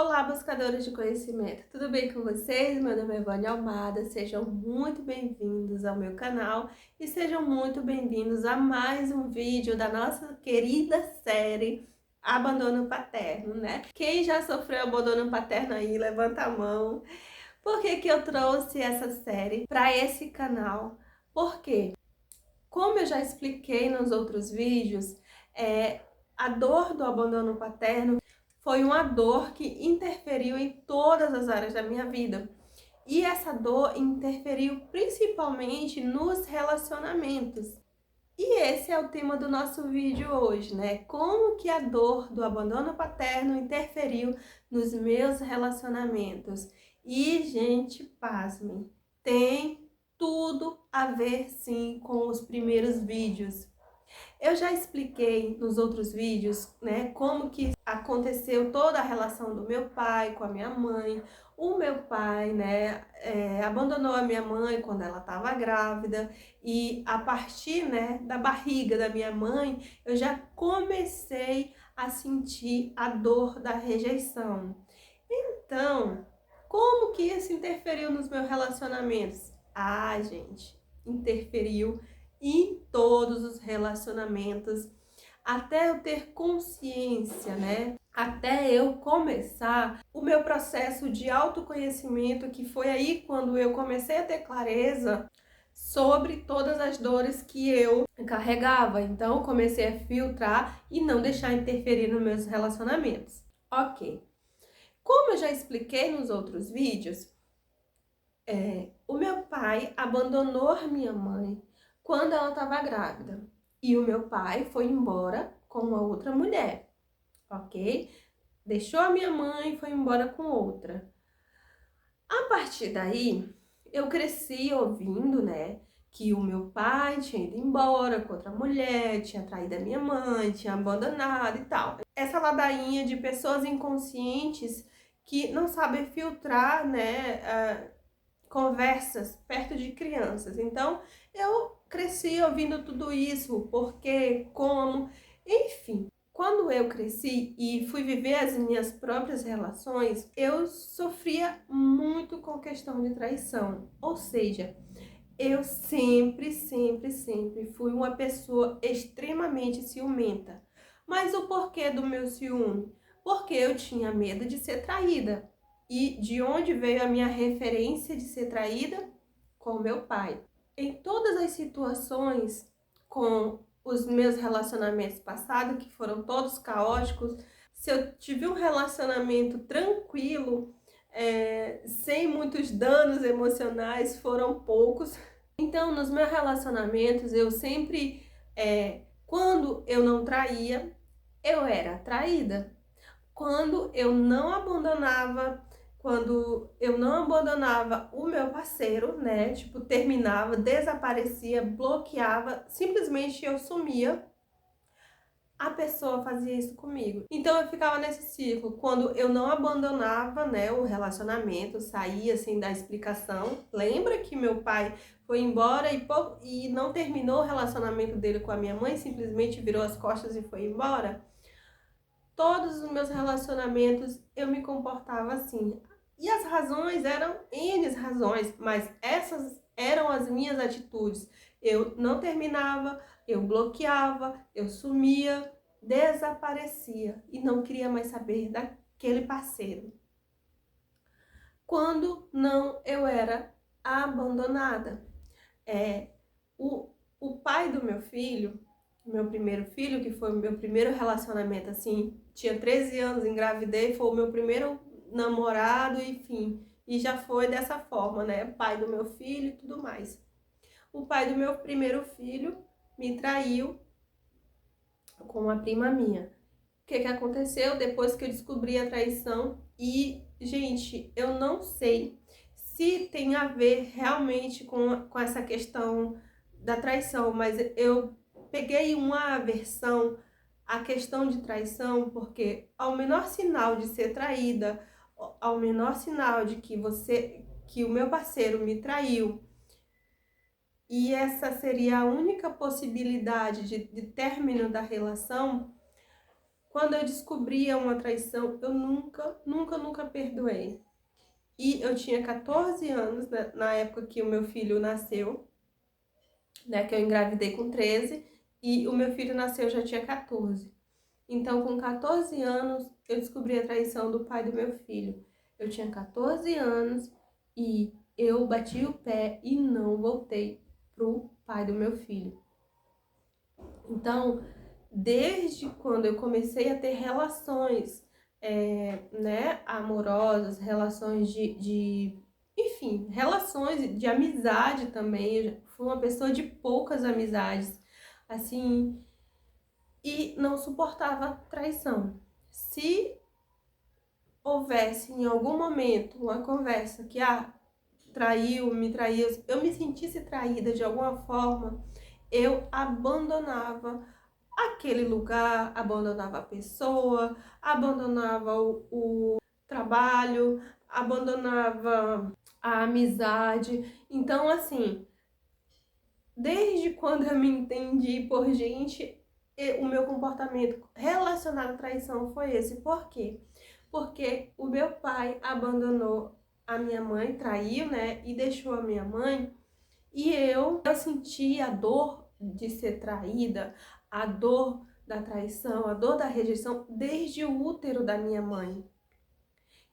Olá, buscadores de conhecimento, tudo bem com vocês? Meu nome é Vânia Almada, sejam muito bem-vindos ao meu canal e sejam muito bem-vindos a mais um vídeo da nossa querida série Abandono Paterno, né? Quem já sofreu abandono paterno aí, levanta a mão. Por que que eu trouxe essa série para esse canal? Porque, como eu já expliquei nos outros vídeos, a dor do abandono paterno foi uma dor que interferiu em todas as áreas da minha vida. E essa dor interferiu principalmente nos relacionamentos. E esse é o tema do nosso vídeo hoje, né? Como que a dor do abandono paterno interferiu nos meus relacionamentos. E, gente, pasmem, tem tudo a ver sim com os primeiros vídeos. Eu já expliquei nos outros vídeos, né, como que aconteceu toda a relação do meu pai com a minha mãe. O meu pai, né, abandonou a minha mãe quando ela estava grávida e a partir, né, da barriga da minha mãe, eu já comecei a sentir a dor da rejeição. Então, como que isso interferiu nos meus relacionamentos? Ah, gente, interferiu em todos os relacionamentos, até eu ter consciência, né? Até eu começar o meu processo de autoconhecimento, que foi aí quando eu comecei a ter clareza sobre todas as dores que eu carregava. Então, eu comecei a filtrar e não deixar interferir nos meus relacionamentos. Ok. Como eu já expliquei nos outros vídeos, o meu pai abandonou a minha mãe quando ela estava grávida. E o meu pai foi embora com uma outra mulher, ok? Deixou a minha mãe e foi embora com outra. A partir daí, eu cresci ouvindo, né, que o meu pai tinha ido embora com outra mulher, tinha traído a minha mãe, tinha abandonado e tal. Essa ladainha de pessoas inconscientes que não sabem filtrar, né, conversas perto de crianças. Então, eu cresci ouvindo tudo isso, porque, como, enfim. Quando eu cresci e fui viver as minhas próprias relações, eu sofria muito com questão de traição. Ou seja, eu sempre fui uma pessoa extremamente ciumenta. Mas o porquê do meu ciúme? Porque eu tinha medo de ser traída. E de onde veio a minha referência de ser traída? Com meu pai. Em todas as situações com os meus relacionamentos passados, que foram todos caóticos, se eu tive um relacionamento tranquilo, sem muitos danos emocionais, foram poucos. Então, nos meus relacionamentos, eu sempre, quando eu não traía, eu era traída. Quando eu não abandonava o meu parceiro, né, tipo, terminava, desaparecia, bloqueava, simplesmente eu sumia, a pessoa fazia isso comigo. Então eu ficava nesse ciclo. Quando eu não abandonava, né, o relacionamento, saía sem dar explicação. Lembra que meu pai foi embora e não terminou o relacionamento dele com a minha mãe, simplesmente virou as costas e foi embora? Todos os meus relacionamentos eu me comportava assim. E as razões eram N razões, mas essas eram as minhas atitudes. Eu não terminava, eu bloqueava, eu sumia, desaparecia e não queria mais saber daquele parceiro. Quando não, eu era abandonada. O pai do meu primeiro filho, que foi o meu primeiro relacionamento, assim, tinha 13 anos, engravidei, foi o meu primeiro namorado, enfim, e já foi dessa forma, né, pai do meu filho e tudo mais. O pai do meu primeiro filho me traiu com uma prima minha. O que aconteceu depois que eu descobri a traição? E, gente, eu não sei se tem a ver realmente com essa questão da traição, mas eu peguei uma aversão à questão de traição, porque ao menor sinal de ser traída, ao menor sinal de que o meu parceiro me traiu, e essa seria a única possibilidade de término da relação, Quando eu descobria uma traição, eu nunca perdoei. E eu tinha 14 anos, né, na época que o meu filho nasceu, né, que eu engravidei com 13, e o meu filho nasceu já tinha 14. Então, com 14 anos, eu descobri a traição do pai do meu filho. Eu tinha 14 anos e eu bati o pé e não voltei pro pai do meu filho. Então, desde quando eu comecei a ter relações, né, amorosas, relações enfim, relações de amizade também. Eu fui uma pessoa de poucas amizades, assim, e não suportava traição. Se houvesse em algum momento uma conversa que, me traiu, eu me sentisse traída de alguma forma, eu abandonava aquele lugar, abandonava a pessoa, abandonava o trabalho, abandonava a amizade. Então, assim, desde quando eu me entendi por gente, o meu comportamento relacionado à traição foi esse. Por quê? Porque o meu pai abandonou a minha mãe, traiu, né, e deixou a minha mãe, e eu senti a dor de ser traída, a dor da traição, a dor da rejeição desde o útero da minha mãe.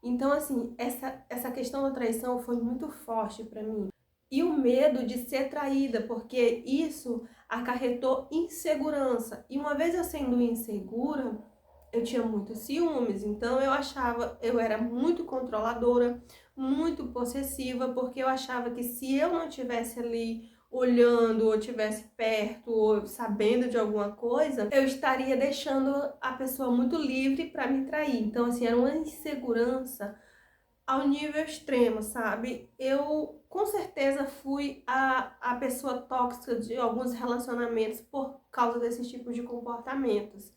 Então, assim, essa questão da traição foi muito forte para mim. E o medo de ser traída, porque isso acarretou insegurança. E uma vez eu sendo insegura, eu tinha muitos ciúmes, então eu era muito controladora, muito possessiva, porque eu achava que se eu não estivesse ali olhando, ou estivesse perto, ou sabendo de alguma coisa, eu estaria deixando a pessoa muito livre para me trair. Então, assim, era uma insegurança ao nível extremo, sabe? Eu com certeza fui a pessoa tóxica de alguns relacionamentos por causa desses tipos de comportamentos.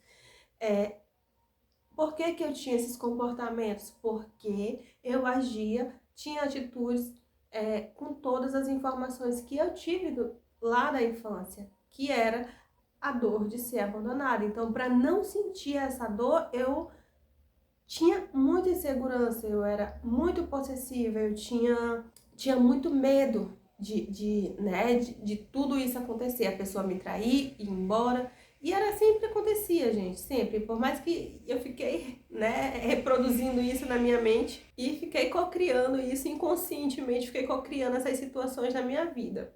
Por que que eu tinha esses comportamentos? Porque eu tinha atitudes com todas as informações que eu tive lá da infância, que era a dor de ser abandonada. Então, para não sentir essa dor, eu tinha muita insegurança, eu era muito possessiva, eu tinha muito medo de tudo isso acontecer, a pessoa me trair, ir embora. E era sempre acontecia, gente, sempre. Por mais que eu fiquei, né, reproduzindo isso na minha mente e fiquei cocriando isso inconscientemente, fiquei cocriando essas situações na minha vida.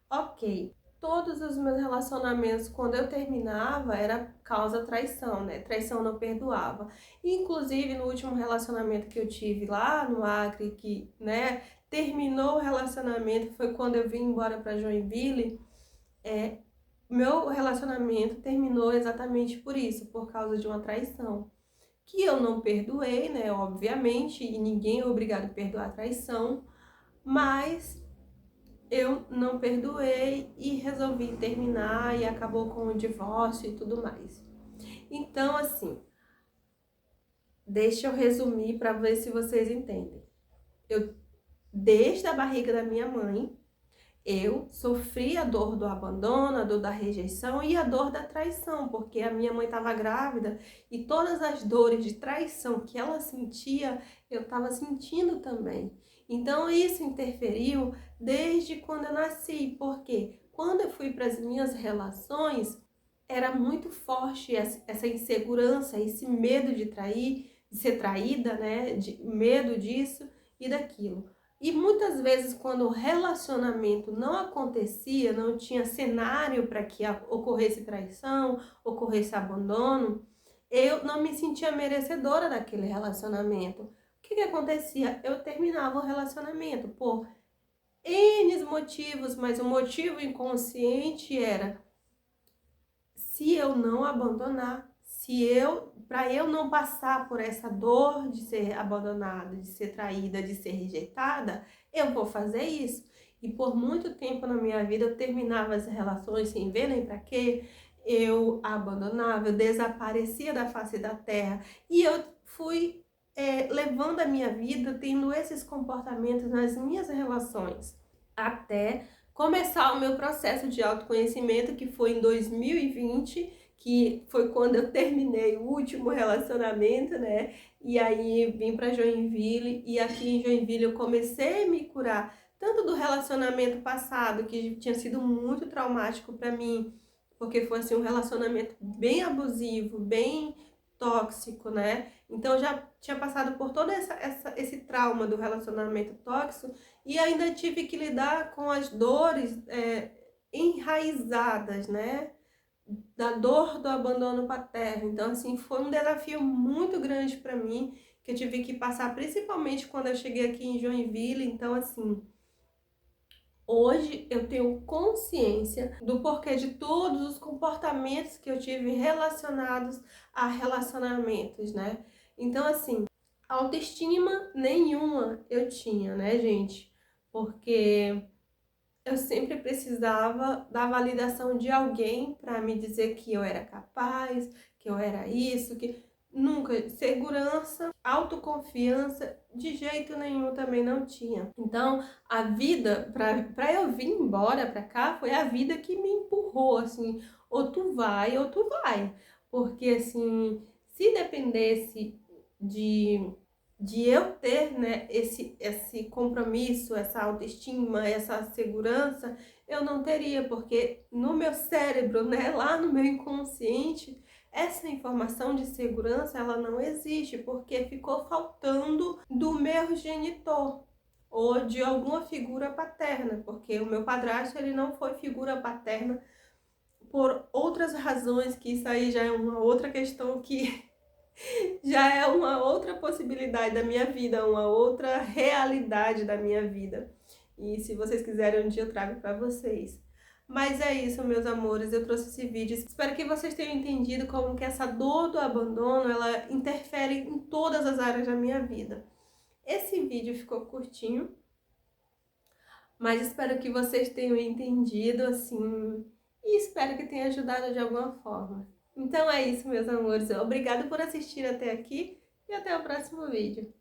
Ok, todos os meus relacionamentos, quando eu terminava, era causa traição, né? Traição não perdoava. Inclusive, no último relacionamento que eu tive lá no Acre, que, né, terminou o relacionamento, foi quando eu vim embora para Joinville. Meu relacionamento terminou exatamente por isso, por causa de uma traição. Que eu não perdoei, né, obviamente, e ninguém é obrigado a perdoar a traição, mas eu não perdoei e resolvi terminar, e acabou com o divórcio e tudo mais. Então, assim, deixa eu resumir para ver se vocês entendem. Desde a barriga da minha mãe, eu sofri a dor do abandono, a dor da rejeição e a dor da traição, porque a minha mãe estava grávida e todas as dores de traição que ela sentia, eu estava sentindo também. Então isso interferiu desde quando eu nasci, porque quando eu fui para as minhas relações, era muito forte essa insegurança, esse medo de trair, de ser traída, né? De medo disso e daquilo. E muitas vezes, quando o relacionamento não acontecia, não tinha cenário para que ocorresse traição, ocorresse abandono, eu não me sentia merecedora daquele relacionamento. O que acontecia? Eu terminava o relacionamento por N motivos, mas o motivo inconsciente era: se eu não abandonar, para eu não passar por essa dor de ser abandonada, de ser traída, de ser rejeitada, eu vou fazer isso. E por muito tempo na minha vida eu terminava as relações sem ver nem para quê, eu abandonava, eu desaparecia da face da terra, e eu fui levando a minha vida tendo esses comportamentos nas minhas relações, até começar o meu processo de autoconhecimento, que foi em 2020, que foi quando eu terminei o último relacionamento, né? E aí vim para Joinville, e aqui em Joinville eu comecei a me curar tanto do relacionamento passado, que tinha sido muito traumático para mim, porque foi assim um relacionamento bem abusivo, bem tóxico, né? Então eu já tinha passado por todo esse trauma do relacionamento tóxico e ainda tive que lidar com as dores enraizadas, né? Da dor do abandono paterno. Então, assim, foi um desafio muito grande para mim, que eu tive que passar, principalmente quando eu cheguei aqui em Joinville. Então, assim, hoje eu tenho consciência do porquê de todos os comportamentos que eu tive relacionados a relacionamentos, né? Então, assim, autoestima nenhuma eu tinha, né, gente? Porque eu sempre precisava da validação de alguém para me dizer que eu era capaz, que eu era isso, que nunca, segurança, autoconfiança, de jeito nenhum também não tinha. Então, a vida, para eu vir embora para cá, foi a vida que me empurrou, assim, ou tu vai ou tu vai. Porque, assim, se dependesse de eu ter, né, esse compromisso, essa autoestima, essa segurança, eu não teria, porque no meu cérebro, né, lá no meu inconsciente, essa informação de segurança, ela não existe, porque ficou faltando do meu genitor ou de alguma figura paterna, porque o meu padrasto, ele não foi figura paterna por outras razões, que isso aí já é uma outra questão que já é uma outra possibilidade da minha vida, uma outra realidade da minha vida. E se vocês quiserem, um dia eu trago para vocês. Mas é isso, meus amores, eu trouxe esse vídeo. Espero que vocês tenham entendido como que essa dor do abandono, ela interfere em todas as áreas da minha vida. Esse vídeo ficou curtinho, mas espero que vocês tenham entendido, assim, e espero que tenha ajudado de alguma forma. Então é isso, meus amores. Obrigada por assistir até aqui e até o próximo vídeo.